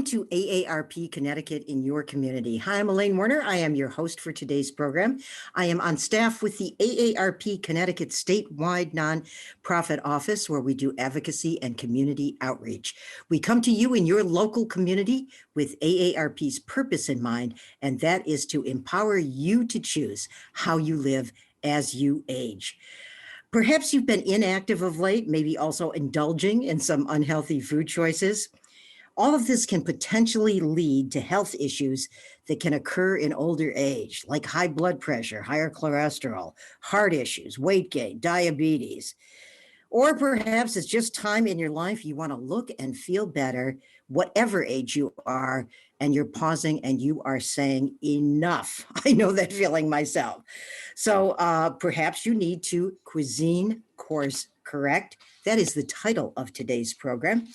to AARP Connecticut in your community. Hi, I'm Elaine Werner. I am your host for today's program. I am on staff with the AARP Connecticut statewide nonprofit office where we do advocacy and community outreach. We come to you in your local community with AARP's purpose in mind, and that is to empower you to choose how you live as you age. Perhaps you've been inactive of late, maybe also indulging in some unhealthy food choices. All of this can potentially lead to health issues that can occur in older age, like high blood pressure, higher cholesterol, heart issues, weight gain, diabetes. Or perhaps it's just time in your life you want to look and feel better, whatever age you are, and you're pausing and you are saying, enough. I know that feeling myself. So perhaps you need to Cuisine course correct. That is the title of today's program.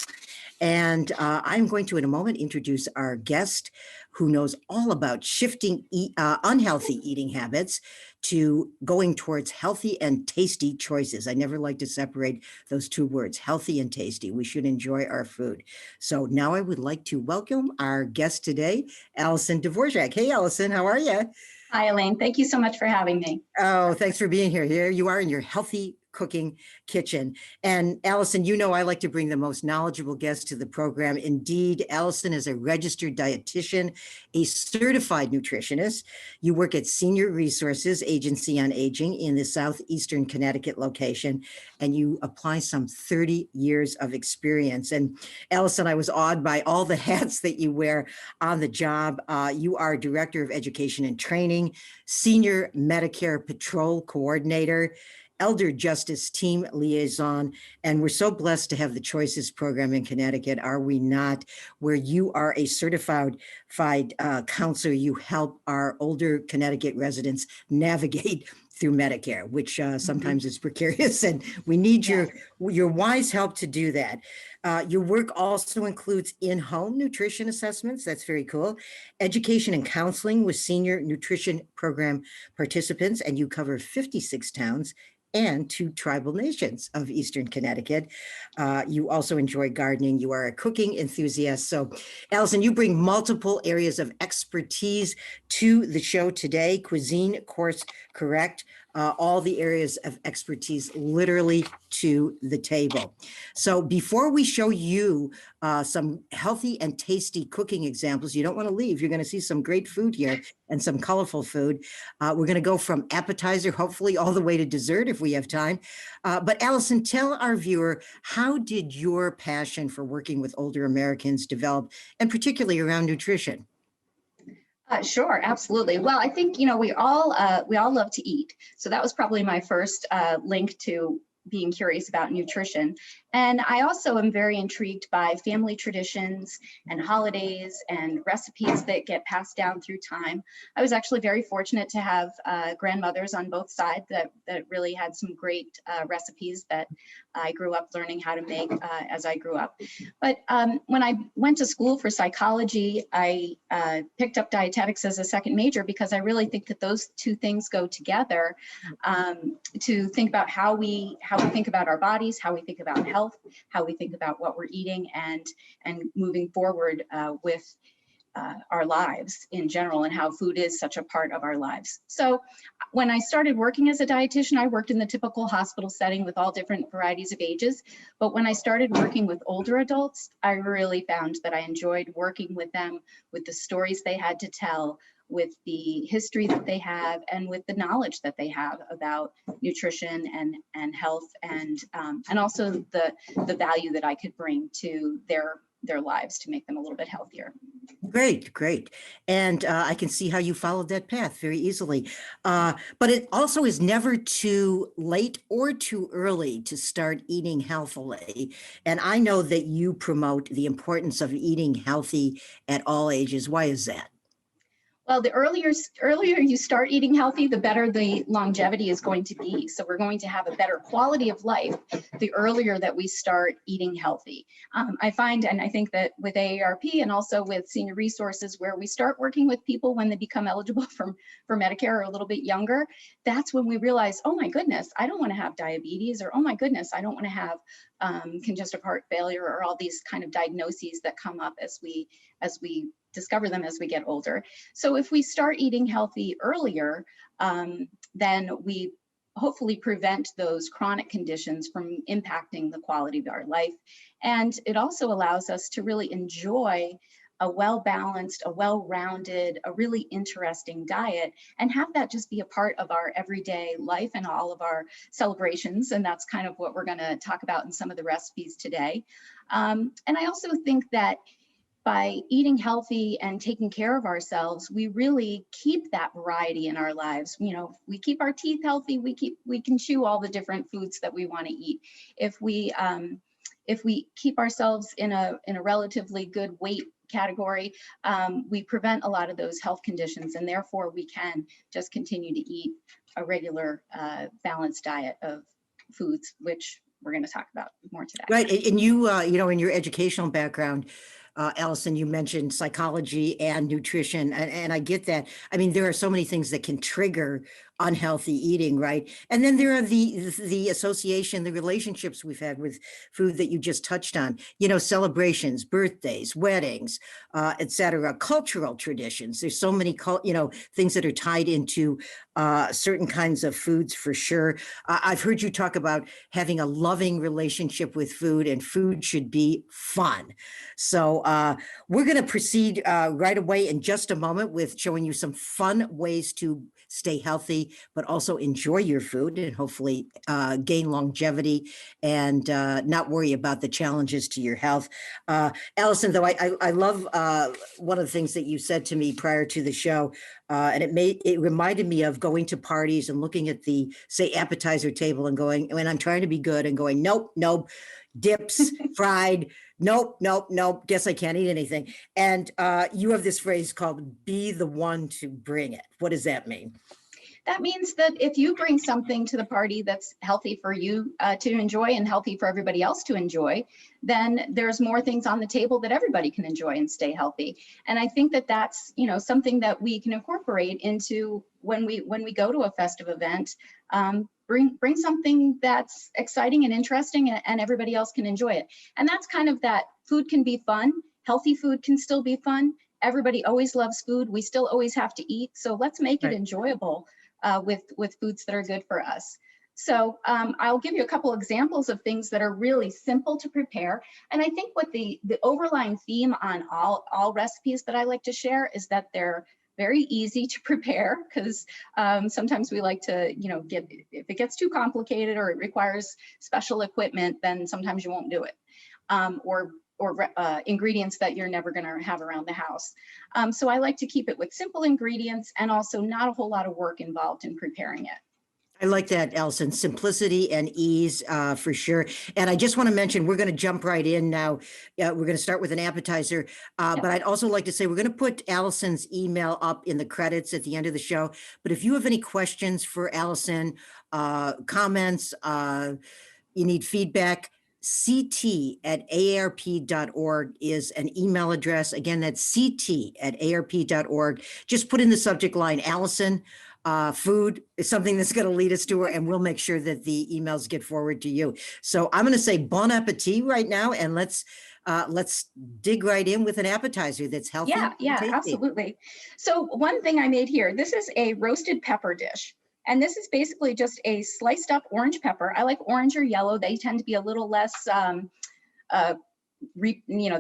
And I'm going to, in a moment, introduce our guest who knows all about shifting unhealthy eating habits to going towards healthy and tasty choices. I never like to separate those two words, healthy and tasty. We should enjoy our food. So now I would like to welcome our guest today, Allison Dvorak. Hey, Allison, how are you? Hi, Elaine. Thank you so much for having me. Oh, thanks for being here. Here you are in your healthy cooking kitchen. And Allison, you know I like to bring the most knowledgeable guests to the program. Indeed, Allison is a registered dietitian, a certified nutritionist. You work at Senior Resources Agency on Aging in the Southeastern Connecticut location, and you apply some 30 years of experience. And Allison, I was awed by all the hats that you wear on the job. You are Director of Education and Training, Senior Medicare Patrol Coordinator, Elder Justice Team Liaison, and we're so blessed to have the Choices program in Connecticut, are we not, where you are a certified counselor. You help our older Connecticut residents navigate through Medicare, which sometimes is precarious, and we need your wise help to do that. Your work also includes in-home nutrition assessments. That's very cool. Education and counseling with senior nutrition program participants, and you cover 56 towns and 2 tribal nations of Eastern Connecticut. You also enjoy gardening. You are a cooking enthusiast. So, Allison, you bring multiple areas of expertise to the show today. Cuisine, course correct. All the areas of expertise literally to the table. So before we show you some healthy and tasty cooking examples, you don't want to leave. You're going to see some great food here and some colorful food. We're going to go from appetizer, hopefully all the way to dessert if we have time. But Allison, tell our viewer, how did your passion for working with older Americans develop, and particularly around nutrition? Sure, absolutely. Well, I think, we all love to eat. So that was probably my first link to being curious about nutrition. And I also am very intrigued by family traditions and holidays and recipes that get passed down through time. I was actually very fortunate to have grandmothers on both sides that really had some great recipes that I grew up learning how to make as I grew up. But when I went to school for psychology, I picked up dietetics as a second major because I really think that those two things go together, to think about how we think about our bodies, how we think about health, how we think about what we're eating, and moving forward with our lives in general, and how food is such a part of our lives. So when I started working as a dietitian, I worked in the typical hospital setting with all different varieties of ages. But when I started working with older adults, I really found that I enjoyed working with them, with the stories they had to tell, with the history that they have, and with the knowledge that they have about nutrition and health, and also the value that I could bring to their lives to make them a little bit healthier. Great, great. And I can see how you followed that path very easily. But it also is never too late or too early to start eating healthily. And I know that you promote the importance of eating healthy at all ages. Why is that? Well, the earlier you start eating healthy, the better the longevity is going to be. So we're going to have a better quality of life the earlier that we start eating healthy. I find, and I think that with AARP and also with senior resources, where we start working with people when they become eligible for Medicare or a little bit younger, that's when we realize, oh my goodness, I don't want to have diabetes, or oh my goodness, I don't want to have congestive heart failure, or all these kind of diagnoses that come up as we discover them as we get older. So if we start eating healthy earlier, then we hopefully prevent those chronic conditions from impacting the quality of our life. And it also allows us to really enjoy a well-balanced, a well-rounded, a really interesting diet, and have that just be a part of our everyday life and all of our celebrations. And that's kind of what we're going to talk about in some of the recipes today. And I also think that by eating healthy and taking care of ourselves, we really keep that variety in our lives. You know, we keep our teeth healthy, we can chew all the different foods that we want to eat. If we keep ourselves in a relatively good weight category, we prevent a lot of those health conditions, and therefore we can just continue to eat a regular balanced diet of foods, which we're going to talk about more today. Right. And you, you know, in your educational background, Allison, you mentioned psychology and nutrition, and I get that. I mean, there are so many things that can trigger unhealthy eating, right? And then there are the association, the relationships we've had with food that you just touched on. You know, celebrations, birthdays, weddings, et cetera, cultural traditions. There's so many, you know, things that are tied into certain kinds of foods for sure. I've heard you talk about having a loving relationship with food, and food should be fun. So we're going to proceed right away in just a moment with showing you some fun ways to stay healthy, but also enjoy your food and hopefully gain longevity and not worry about the challenges to your health. Allison, though, I love one of the things that you said to me prior to the show, and it reminded me of going to parties and looking at the, say, appetizer table and going, when I'm trying to be good, and going, nope, dips, fried, nope, guess I can't eat anything. And you have this phrase called "be the one to bring it." What does that mean? That means that if you bring something to the party that's healthy for you to enjoy and healthy for everybody else to enjoy, then there's more things on the table that everybody can enjoy and stay healthy. And I think that that's, you know, something that we can incorporate into when we go to a festive event. Bring something that's exciting and interesting, and everybody else can enjoy it. And that's kind of that food can be fun. Healthy food can still be fun. Everybody always loves food. We still always have to eat. So let's make it enjoyable with foods that are good for us. So I'll give you a couple examples of things that are really simple to prepare. And I think what the overlying theme on all recipes that I like to share is that they're very easy to prepare, because sometimes we like to, you know, if it gets too complicated or it requires special equipment, then sometimes you won't do it. Or ingredients that you're never going to have around the house. So I like to keep it with simple ingredients and also not a whole lot of work involved in preparing it. I like that, Allison. Simplicity and ease for sure. And I just want to mention, we're going to jump right in now. We're going to start with an appetizer. But I'd also like to say we're going to put Allison's email up in the credits at the end of the show. But if you have any questions for Allison, comments, you need feedback, ct@aarp.org is an email address. Again, that's ct@aarp.org. Just put in the subject line, Allison, food is something that's going to lead us to her, and we'll make sure that the emails get forward to you. So I'm going to say bon appetit right now, and let's dig right in with an appetizer that's healthy. Yeah, absolutely. So one thing I made here, this is a roasted pepper dish. And this is basically just a sliced up orange pepper. I like orange or yellow. They tend to be a little less, they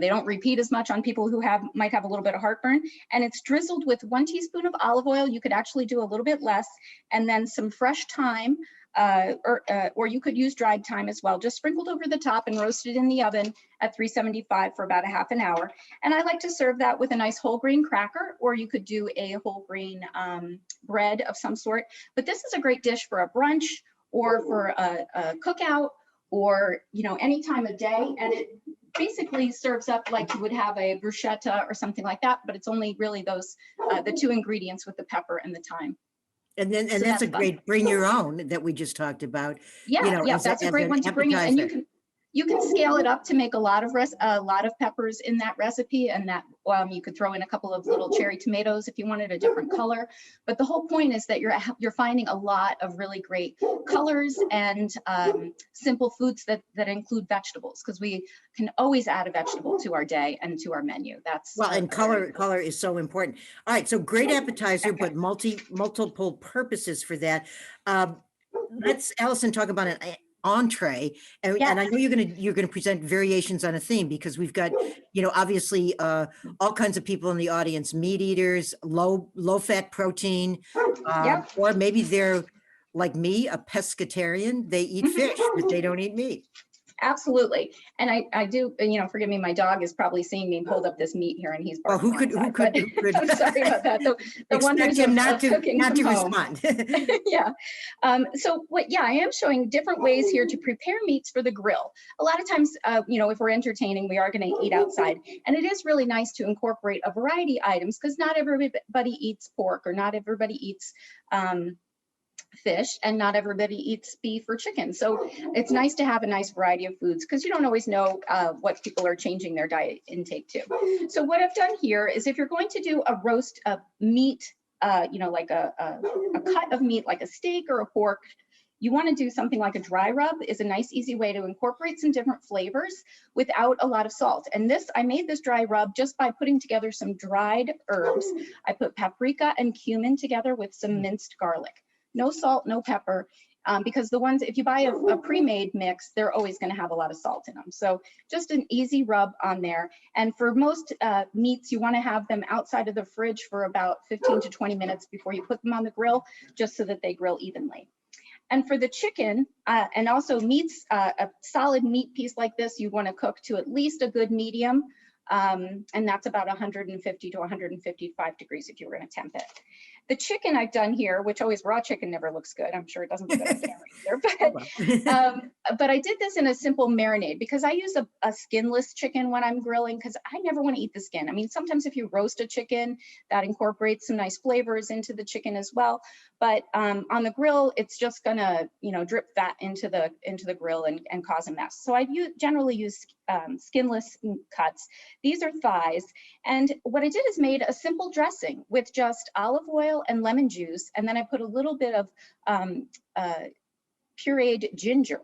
don't repeat as much on people who might have a little bit of heartburn. And it's drizzled with 1 teaspoon of olive oil. You could actually do a little bit less, and then some fresh thyme, or you could use dried thyme as well, just sprinkled over the top and roasted in the oven at 375 for about a half an hour. And I like to serve that with a nice whole grain cracker, or you could do a whole grain bread of some sort. But this is a great dish for a brunch or for a cookout, or, you know, any time of day. And basically serves up like you would have a bruschetta or something like that, but it's only really those, the two ingredients with the pepper and the thyme. And then, So and that's a that's fun. great bring your own that we just talked about, Yeah, yeah, as that's a as great an one to bring in, and appetizer. you can scale it up to make a lot of peppers in that recipe, and that you could throw in a couple of little cherry tomatoes if you wanted a different color. But the whole point is that you're finding a lot of really great colors and simple foods that include vegetables, because we can always add a vegetable to our day and to our menu. That's Well, and color is so important. All right, so great appetizer, but multiple purposes for that. Let's, Allison, talk about an entree, and Yes. I know you're gonna present variations on a theme, because we've got, obviously, all kinds of people in the audience: meat eaters, low fat protein, Yep. or maybe they're like me, a pescatarian. They eat fish, but they don't eat meat. Absolutely. And I do, forgive me, my dog is probably seeing me hold up this meat here, and he's Well, barking outside, but I'm sorry about that. The expect wonders him of cooking not from to home. respond. Yeah. I am showing different ways here to prepare meats for the grill. A lot of times, if we're entertaining, we are going to eat outside. And it is really nice to incorporate a variety of items, because not everybody eats pork, or not everybody eats fish, and not everybody eats beef or chicken. So it's nice to have a nice variety of foods, because you don't always know what people are changing their diet intake to. So what I've done here is, if you're going to do a roast of meat, like a cut of meat, like a steak or a pork, you want to do something like a dry rub. Is a nice, easy way to incorporate some different flavors without a lot of salt. And I made this dry rub just by putting together some dried herbs. I put paprika and cumin together with some minced garlic. No salt, no pepper, because the ones, if you buy a pre-made mix, they're always going to have a lot of salt in them. So just an easy rub on there. And for most meats, you want to have them outside of the fridge for about 15 to 20 minutes before you put them on the grill, just so that they grill evenly. And for the chicken, and also meats, a solid meat piece like this, you want to cook to at least a good medium. And that's about 150 to 155 degrees if you were going to temp it. The chicken I've done here, which always raw chicken never looks good. I'm sure it doesn't look good on camera either. But I did this in a simple marinade, because I use a skinless chicken when I'm grilling, because I never want to eat the skin. I mean, sometimes if you roast a chicken, that incorporates some nice flavors into the chicken as well. But on the grill, it's just gonna, drip fat into the grill and cause a mess. So I generally use skinless cuts. These are thighs. And what I did is made a simple dressing with just olive oil and lemon juice. And then I put a little bit of pureed ginger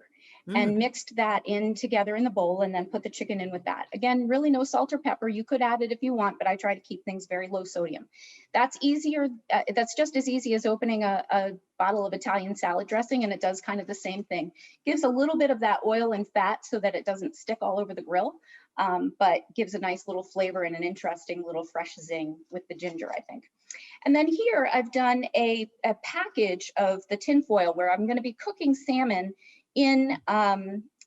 and mixed that in together in the bowl, and then put the chicken in with that. Again, really no salt or pepper. You could add it if you want, but I try to keep things very low sodium. That's easier. That's just as easy as opening a bottle of Italian salad dressing, and it does kind of the same thing. Gives a little bit of that oil and fat so that it doesn't stick all over the grill, but gives a nice little flavor and an interesting little fresh zing with the ginger, I think. And then here I've done a package of the tin foil, where I'm going to be cooking salmon in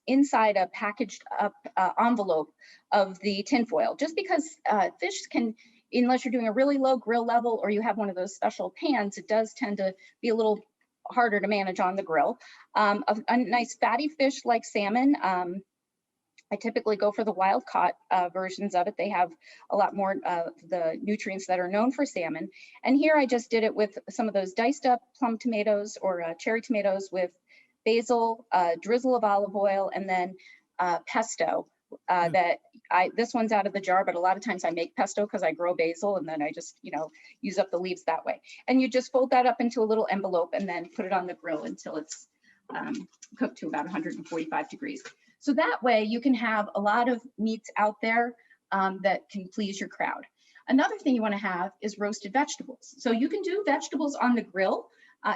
inside a packaged up envelope of the tin foil, just because fish can, unless you're doing a really low grill level or you have one of those special pans, it does tend to be a little harder to manage on the grill. A nice fatty fish like salmon, I typically go for the wild caught versions of it. They have a lot more of the nutrients that are known for salmon. And here I just did it with some of those diced up plum tomatoes or cherry tomatoes with basil, drizzle of olive oil, and then pesto. This one's out of the jar, but a lot of times I make pesto because I grow basil, and then I just, use up the leaves that way. And you just fold that up into a little envelope and then put it on the grill until it's cooked to about 145 degrees. So that way you can have a lot of meats out there that can please your crowd. Another thing you want to have is roasted vegetables. So you can do vegetables on the grill.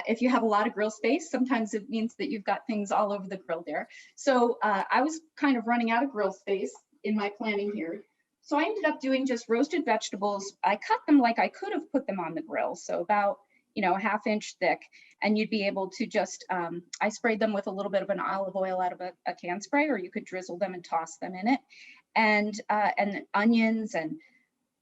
If you have a lot of grill space, sometimes it means that you've got things all over the grill there. So I was kind of running out of grill space in my planning here. So I ended up doing just roasted vegetables. I cut them like I could have put them on the grill. So about, a half-inch thick, and you'd be able to just, I sprayed them with a little bit of an olive oil out of a can spray, or you could drizzle them and toss them in it. And onions and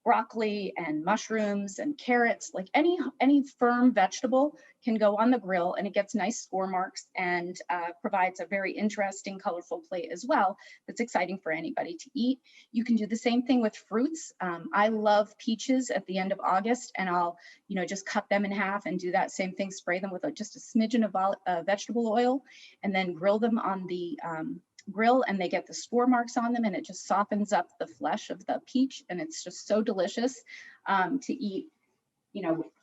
broccoli and mushrooms and carrots, like any firm vegetable can go on the grill, and it gets nice score marks and provides a very interesting, colorful plate as well. That's exciting for anybody to eat. You can do the same thing with fruits. I love peaches at the end of August, and I'll, just cut them in half and do that same thing, spray them with just a smidgen of vegetable oil, and then grill them on the grill, and they get the spore marks on them, and it just softens up the flesh of the peach, and it's just so delicious to eat,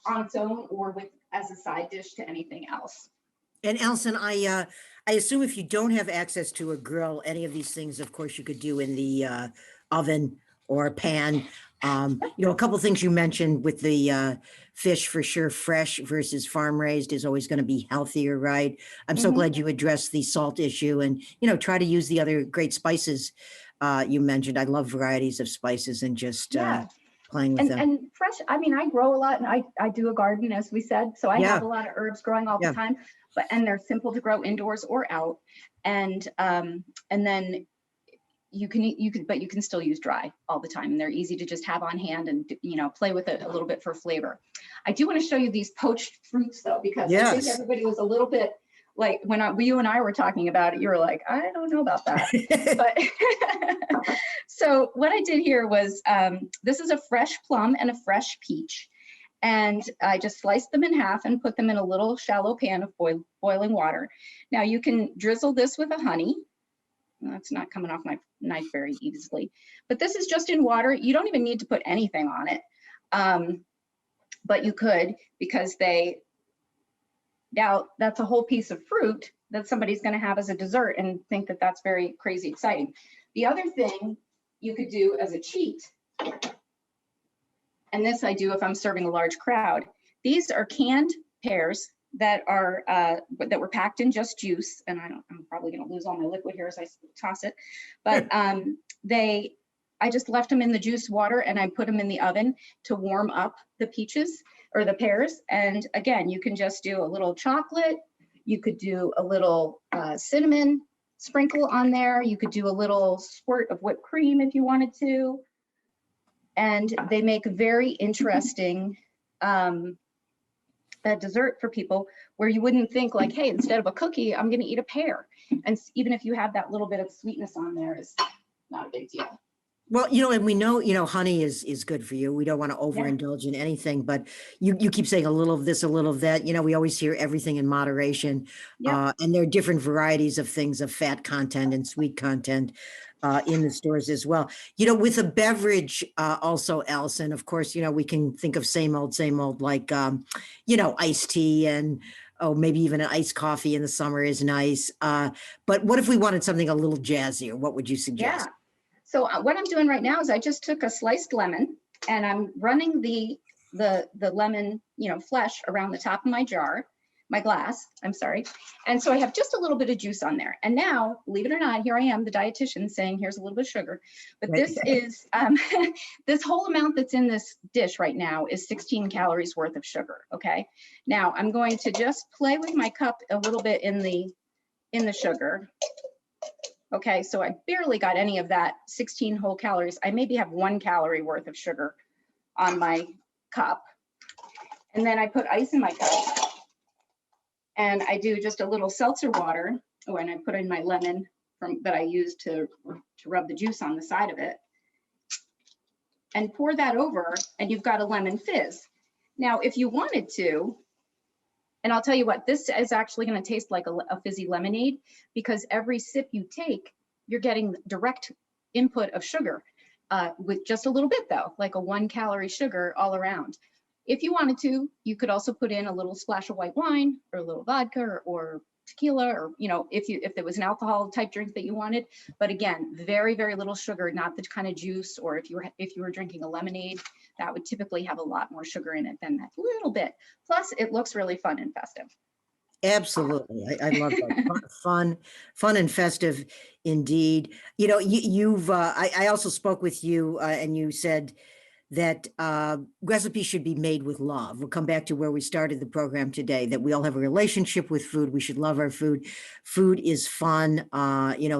on its own or with as a side dish to anything else. And Allison, I assume if you don't have access to a grill, any of these things, of course, you could do in the oven or a pan. A couple of things you mentioned with the fish, for sure, fresh versus farm raised is always going to be healthier, right? I'm so glad you addressed the salt issue, and try to use the other great spices you mentioned. I love varieties of spices and just playing with them. And fresh, I mean, I grow a lot, and I do a garden, as we said, so I have a lot of herbs growing all the time, and they're simple to grow indoors or out. And then you can still use dry all the time, and they're easy to just have on hand and play with it a little bit for flavor. I do want to show you these poached fruits though, because I think everybody was a little bit like, when you and I were talking about it, you were like, I don't know about that. But so what I did here was, this is a fresh plum and a fresh peach. And I just sliced them in half and put them in a little shallow pan of boiling water. Now you can drizzle this with a honey. That's not coming off my knife very easily, but this is just in water. You don't even need to put anything on it. But you could, because now that's a whole piece of fruit that somebody's going to have as a dessert and think that that's very crazy exciting. The other thing you could do as a cheat, and this I do if I'm serving a large crowd, these are canned pears that were packed in just juice, and I'm probably going to lose all my liquid here as I toss it, but I just left them in the juice water, and I put them in the oven to warm up the peaches or the pears. And again, you can just do a little chocolate, you could do a little cinnamon sprinkle on there, you could do a little squirt of whipped cream if you wanted to, and they make a very interesting dessert for people, where you wouldn't think like, hey, instead of a cookie, I'm going to eat a pear. And even if you have that little bit of sweetness on there, is not a big deal. Well, and we know, honey is good for you. We don't want to overindulge in anything, but you keep saying a little of this, a little of that. We always hear everything in moderation. And there are different varieties of things, of fat content and sweet content in the stores as well. With a beverage also, Allison, of course, we can think of same old, like, iced tea, and maybe even an iced coffee in the summer is nice. But what if we wanted something a little jazzier? What would you suggest? Yeah. So what I'm doing right now is I just took a sliced lemon, and I'm running the lemon, flesh around the top of my glass, I'm sorry. And so I have just a little bit of juice on there. And now, believe it or not, here I am, the dietitian, saying, here's a little bit of sugar. But this is, this whole amount that's in this dish right now is 16 calories worth of sugar, okay? Now I'm going to just play with my cup a little bit in the sugar. Okay, so I barely got any of that 16 whole calories. I maybe have 1 calorie worth of sugar on my cup. And then I put ice in my cup, and I do just a little seltzer water. Oh, and I put in my lemon that I used to rub the juice on the side of it, and pour that over, and you've got a lemon fizz. Now, if you wanted to, and I'll tell you what, this is actually going to taste like a fizzy lemonade, because every sip you take, you're getting direct input of sugar with just a little bit though, like a 1 calorie sugar all around. If you wanted to, you could also put in a little splash of white wine or a little vodka or tequila, or if there was an alcohol type drink that you wanted. But again, very, very little sugar, not the kind of juice, or if you were drinking a lemonade, that would typically have a lot more sugar in it than that little bit. Plus, it looks really fun and festive. Absolutely. I love that. Fun and festive indeed. I also spoke with you and you said that recipes should be made with love. We'll come back to where we started the program today, that we all have a relationship with food. We should love our food. Food is fun,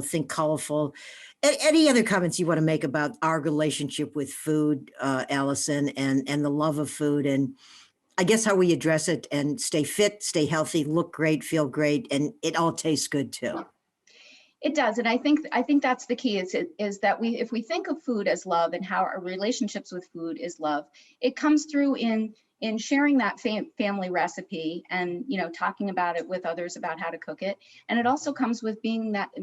think colorful. Any other comments you want to make about our relationship with food, Allison, and the love of food, and I guess how we address it and stay fit, stay healthy, look great, feel great, and it all tastes good too. It does, and I think that's the key. Is that if we think of food as love and how our relationships with food is love, it comes through in sharing that family recipe and talking about it with others about how to cook it, and it also comes with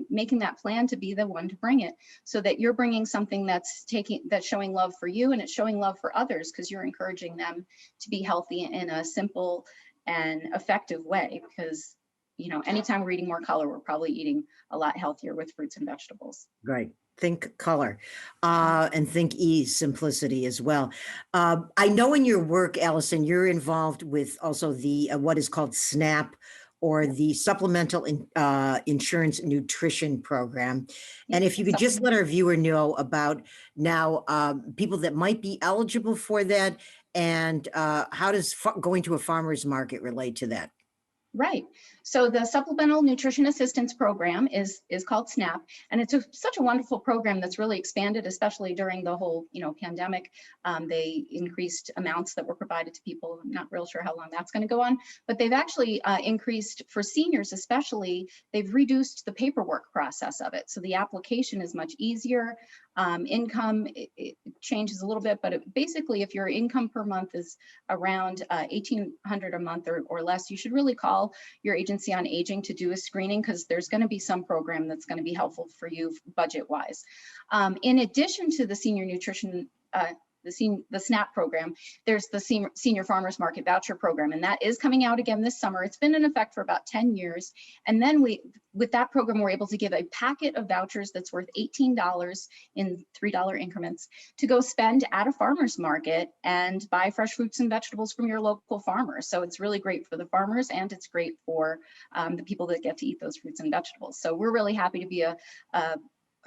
making that plan to be the one to bring it, so that you're bringing something that's showing love for you, and it's showing love for others because you're encouraging them to be healthy in a simple and effective way. Because anytime we're eating more color, we're probably eating a lot healthier with fruits and vegetables. Right. Think color, and think ease, simplicity as well. I know in your work, Allison, you're involved with also the what is called SNAP, or the Supplemental Insurance Nutrition Program. And if you could just let our viewer know about now people that might be eligible for that, and how does going to a farmer's market relate to that? Right. So the Supplemental Nutrition Assistance Program is called SNAP, and it's such a wonderful program that's really expanded, especially during the whole pandemic. They increased amounts that were provided to people. I'm not real sure how long that's going to go on, but they've actually increased for seniors, especially. They've reduced the paperwork process of it, so the application is much easier. Income it changes a little bit, but basically, if your income per month is around $1,800 a month or less, you should really call your agency on aging to do a screening, because there's going to be some program that's going to be helpful for you budget wise. In addition to the senior nutrition, the SNAP program, there's the senior farmers market voucher program, and that is coming out again this summer. It's been in effect for about 10 years. And then with that program, we're able to give a packet of vouchers that's worth $18 in $3 increments to go spend at a farmer's market and buy fresh fruits and vegetables from your local farmer. So it's really great for the farmers, and it's great for the people that get to eat those fruits and vegetables. So we're really happy to be a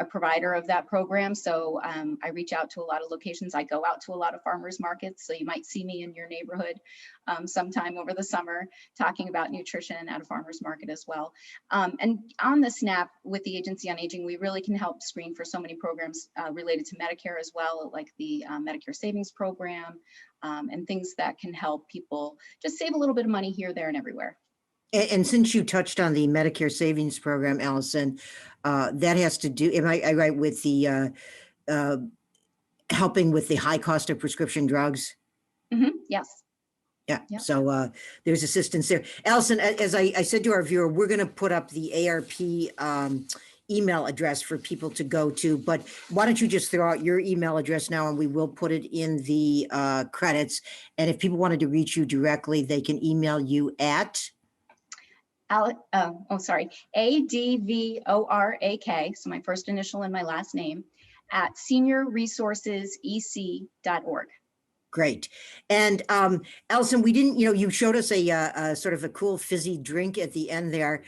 provider of that program. So I reach out to a lot of locations. I go out to a lot of farmers markets. So you might see me in your neighborhood sometime over the summer talking about nutrition at a farmer's market as well. And on the SNAP with the Agency on Aging, we really can help screen for so many programs related to Medicare as well, like the Medicare Savings Program, and things that can help people just save a little bit of money here, there, and everywhere. And since you touched on the Medicare Savings Program, Allison, that has to do, am I right, with the helping with the high cost of prescription drugs? Yes. Yeah. Yep. So there's assistance there. Allison, as I said to our viewer, we're going to put up the ARP email address for people to go to, but why don't you just throw out your email address now, and we will put it in the credits. And if people wanted to reach you directly, they can email you at ADVORAK, so my first initial and my last name, at seniorresourcesec.org. Great. And Allison, we didn't, you showed us a sort of a cool fizzy drink at the end there.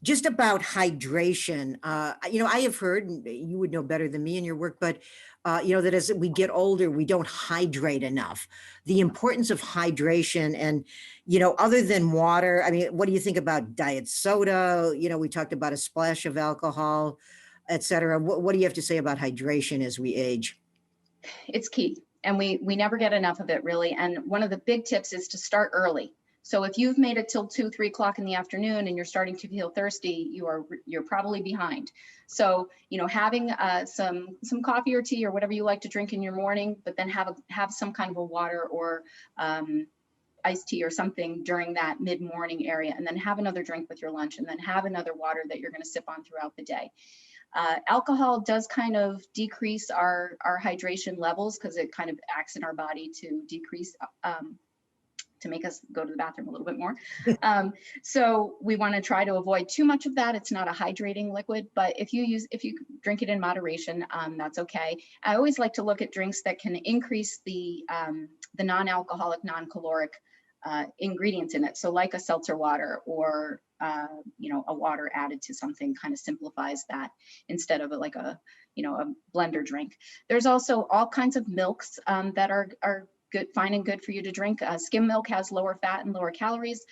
Just about hydration. I have heard, and you would know better than me in your work, but that as we get older, we don't hydrate enough. The importance of hydration, and other than water, I mean, what do you think about diet soda? We talked about a splash of alcohol, et cetera. What do you have to say about hydration as we age? It's key, and we never get enough of it, really. And one of the big tips is to start early. So if you've made it till 2, 3 o'clock in the afternoon and you're starting to feel thirsty, you're probably behind. So having some coffee or tea or whatever you like to drink in your morning, but then have some kind of a water or iced tea or something during that mid-morning area, and then have another drink with your lunch, and then have another water that you're going to sip on throughout the day. Alcohol does kind of decrease our hydration levels, because it kind of acts in our body to decrease, to make us go to the bathroom a little bit more. So we want to try to avoid too much of that. It's not a hydrating liquid, but if you drink it in moderation, that's okay. I always like to look at drinks that can increase the non-alcoholic, non-caloric ingredients in it. So like a seltzer water or, a water added to something kind of simplifies that instead of like a blender drink. There's also all kinds of milks that are good, fine and good for you to drink. Skim milk has lower fat and lower calories.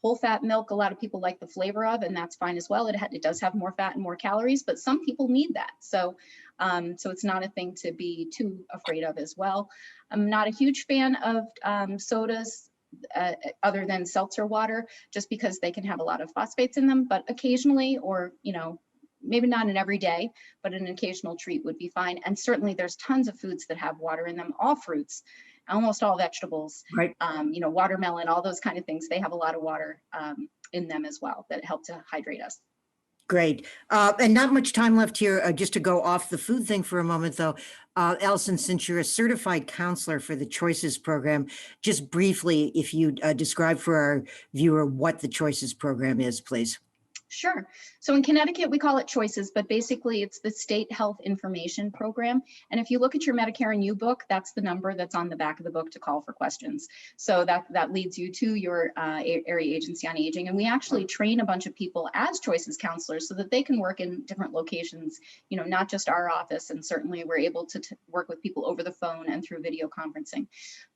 Whole fat milk, a lot of people like the flavor of, and that's fine as well. It does have more fat and more calories, but some people need that. So it's not a thing to be too afraid of as well. I'm not a huge fan of sodas other than seltzer water, just because they can have a lot of phosphates in them, but occasionally, or, maybe not an everyday, but an occasional treat would be fine. And certainly there's tons of foods that have water in them, all fruits, almost all vegetables, Right. Watermelon, all those kind of things. They have a lot of water in them as well that help to hydrate us. Great. And not much time left here, just to go off the food thing for a moment, though. Allison, since you're a certified counselor for the Choices program, just briefly, if you describe for our viewer what the Choices program is, please. Sure. So in Connecticut, we call it Choices, but basically it's the State Health Information Program. And if you look at your Medicare and You book, that's the number that's on the back of the book to call for questions. So that leads you to your area agency on aging. And we actually train a bunch of people as Choices counselors so that they can work in different locations, not just our office. And certainly we're able to work with people over the phone and through video conferencing.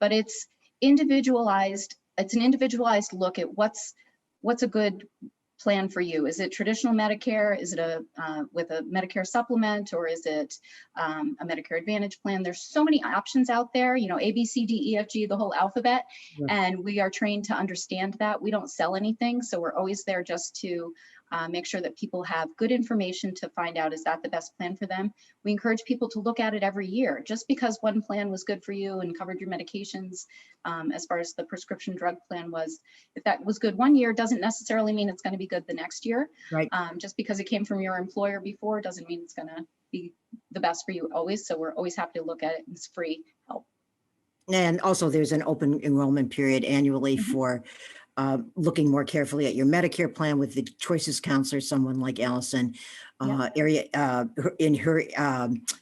But it's individualized. It's an individualized look at what's a good plan for you. Is it traditional Medicare? Is it with a Medicare supplement, or is it a Medicare Advantage plan? There's so many options out there, A, B, C, D, E, F, G, the whole alphabet. Yeah. And we are trained to understand that. We don't sell anything. So we're always there just to make sure that people have good information to find out, is that the best plan for them? We encourage people to look at it every year. Just because one plan was good for you and covered your medications, as far as the prescription drug plan was, if that was good one year, doesn't necessarily mean it's going to be good the next year. Right. Just because it came from your employer before doesn't mean it's going to be the best for you always. So we're always happy to look at it. It's free help. And also there's an open enrollment period annually for looking more carefully at your Medicare plan with the Choices counselor, someone like Allison, in her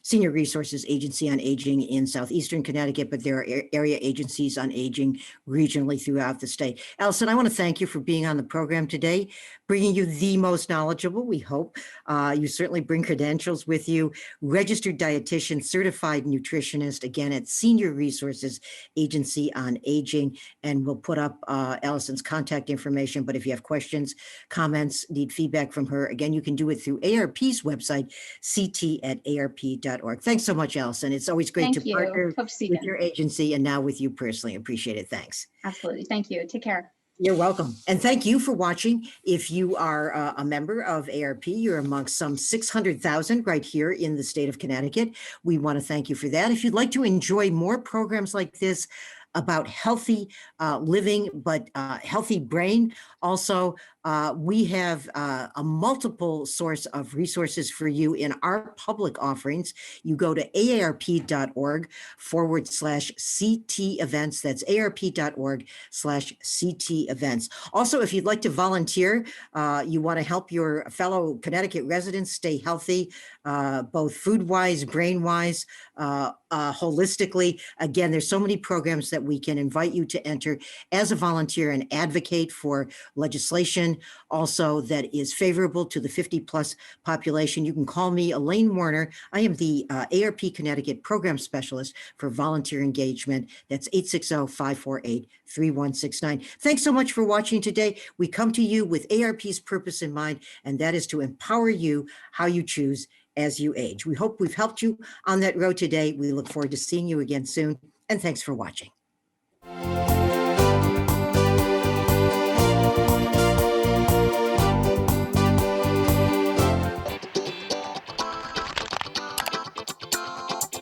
Senior Resources Agency on Aging in Southeastern Connecticut, but there are area agencies on aging regionally throughout the state. Allison, I want to thank you for being on the program today, bringing you the most knowledgeable, we hope. You certainly bring credentials with you. Registered dietitian, certified nutritionist, again, at Senior Resources Agency on Aging. And we'll put up Allison's contact information. But if you have questions, comments, need feedback from her, again, you can do it through ARP's website, ct@arp.org. Thanks so much, Allison. It's always great to partner with your agency and now with you personally. Appreciate it. Thanks. Absolutely. Thank you. Take care. You're welcome. And thank you for watching. If you are a member of ARP, you're amongst some 600,000 right here in the state of Connecticut. We want to thank you for that. If you'd like to enjoy more programs like this about healthy living, but healthy brain, also, we have a multiple source of resources for you in our public offerings. You go to aarp.org/CT events. That's aarp.org/CT events. Also, if you'd like to volunteer, you want to help your fellow Connecticut residents stay healthy, both food-wise, brain-wise, holistically. Again, there's so many programs that we can invite you to enter as a volunteer and advocate for legislation also that is favorable to the 50-plus population. You can call me, Elaine Warner. I am the ARP Connecticut Program Specialist for Volunteer Engagement. That's 860-548-3169. Thanks so much for watching today. We come to you with ARP's purpose in mind, and that is to empower you how you choose as you age. We hope we've helped you on that road today. We look forward to seeing you again soon, and thanks for watching.